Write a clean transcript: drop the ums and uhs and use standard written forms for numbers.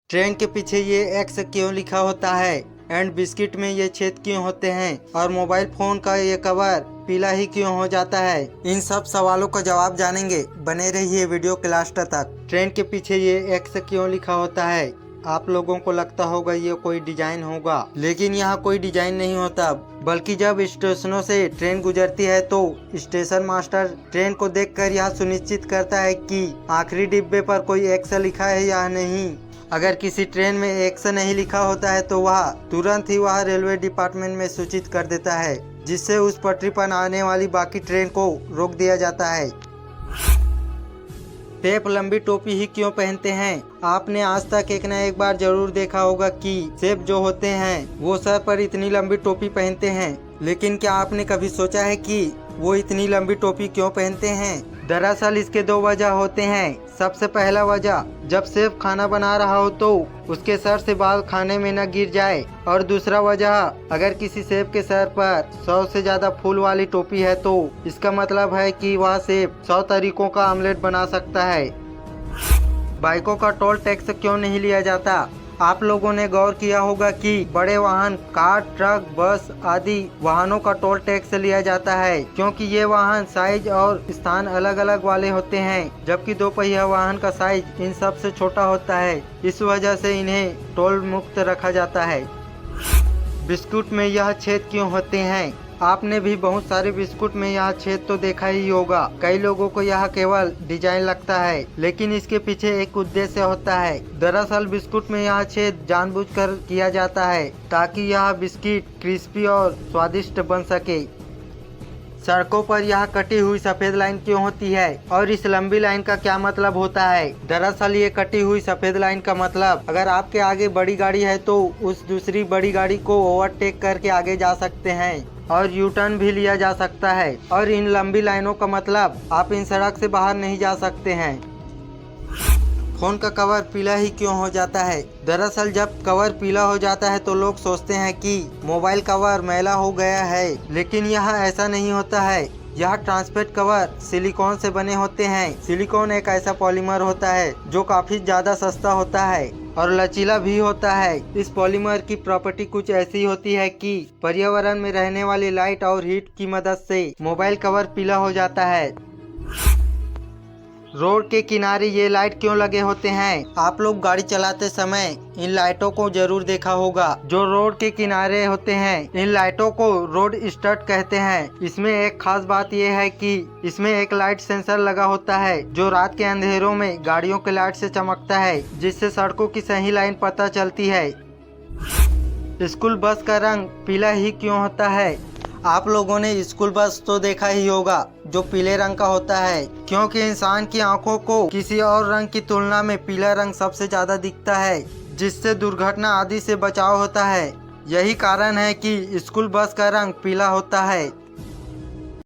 Train के पीछे ये एक्स क्यों लिखा होता है एंड बिस्किट में ये छेद क्यों होते हैं और मोबाइल फोन का ये कवर पीला ही क्यों हो जाता है, इन सब सवालों का जवाब जानेंगे। बने रहिए वीडियो के लास्ट तक। ट्रेन के पीछे ये एक्स क्यों लिखा होता है? आप लोगों को लगता होगा ये कोई डिजाइन होगा, लेकिन यहाँ कोई डिजाइन नहीं होता, बल्कि जब स्टेशनों से ट्रेन गुजरती है तो स्टेशन मास्टर ट्रेन को देखकर यह सुनिश्चित करता है कि आखिरी डिब्बे पर कोई एक्स लिखा है या नहीं। अगर किसी ट्रेन में एक्स नहीं लिखा होता है तो वह तुरंत ही वह रेलवे डिपार्टमेंट में सूचित कर देता है, जिससे उस पटरी पर आने वाली बाकी ट्रेन को रोक दिया जाता है। सेफ लंबी टोपी ही क्यों पहनते हैं? आपने आज तक एक न एक बार जरूर देखा होगा कि सेफ जो होते हैं वो सर पर इतनी लंबी टोपी पहनते हैं, लेकिन क्या आपने कभी सोचा है कि वो इतनी लंबी टोपी क्यों पहनते हैं? दरअसल इसके दो वजह होते हैं। सबसे पहला वजह, जब सेफ खाना बना रहा हो तो उसके सर से बाल खाने में न गिर जाए, और दूसरा वजह, अगर किसी सेफ के सर पर 100 से ज्यादा फूल वाली टोपी है तो इसका मतलब है कि वह सेफ 100 तरीकों का आमलेट बना सकता है। बाइकों का टोल टैक्स क्यों नहीं लिया जाता? आप लोगों ने गौर किया होगा कि बड़े वाहन, कार, ट्रक, बस आदि वाहनों का टोल टैक्स लिया जाता है, क्योंकि ये वाहन साइज और स्थान अलग अलग वाले होते हैं, जबकि दो पहिया वाहन का साइज इन सब से छोटा होता है। इस वजह से इन्हें टोल मुक्त रखा जाता है। बिस्कुट में यह छेद क्यों होते हैं? आपने भी बहुत सारे बिस्कुट में यह छेद तो देखा ही होगा। कई लोगों को यह केवल डिजाइन लगता है, लेकिन इसके पीछे एक उद्देश्य होता है। दरअसल बिस्कुट में यह छेद जानबूझकर किया जाता है ताकि यह बिस्किट क्रिस्पी और स्वादिष्ट बन सके। सड़कों पर यह कटी हुई सफेद लाइन क्यों होती है और इस लंबी लाइन का क्या मतलब होता है? दरअसल ये कटी हुई सफेद लाइन का मतलब, अगर आपके आगे बड़ी गाड़ी है तो उस दूसरी बड़ी गाड़ी को ओवरटेक करके आगे जा सकते हैं और यू टर्न भी लिया जा सकता है। और इन लंबी लाइनों का मतलब, आप इन सड़क से बाहर नहीं जा सकते हैं। फोन का कवर पीला ही क्यों हो जाता है? दरअसल जब कवर पीला हो जाता है तो लोग सोचते हैं कि मोबाइल कवर मैला हो गया है, लेकिन यह ऐसा नहीं होता है। यह ट्रांसपेरेंट कवर सिलिकॉन से बने होते हैं। सिलिकॉन एक ऐसा पॉलीमर होता है जो काफी ज्यादा सस्ता होता है और लचीला भी होता है। इस पॉलीमर की प्रॉपर्टी कुछ ऐसी होती है कि पर्यावरण में रहने वाली लाइट और हीट की मदद से मोबाइल कवर पीला हो जाता है। रोड के किनारे ये लाइट क्यों लगे होते हैं? आप लोग गाड़ी चलाते समय इन लाइटों को जरूर देखा होगा। जो रोड के किनारे होते हैं इन लाइटों को रोड स्टड कहते हैं। इसमें एक खास बात यह है कि इसमें एक लाइट सेंसर लगा होता है जो रात के अंधेरों में गाड़ियों के लाइट से चमकता है, जिससे सड़कों की सही लाइन पता चलती है। स्कूल बस का रंग पीला ही क्यों होता है? आप लोगों ने स्कूल बस तो देखा ही होगा जो पीले रंग का होता है, क्योंकि इंसान की आंखों को किसी और रंग की तुलना में पीला रंग सबसे ज्यादा दिखता है, जिससे दुर्घटना आदि से बचाव होता है। यही कारण है कि स्कूल बस का रंग पीला होता है।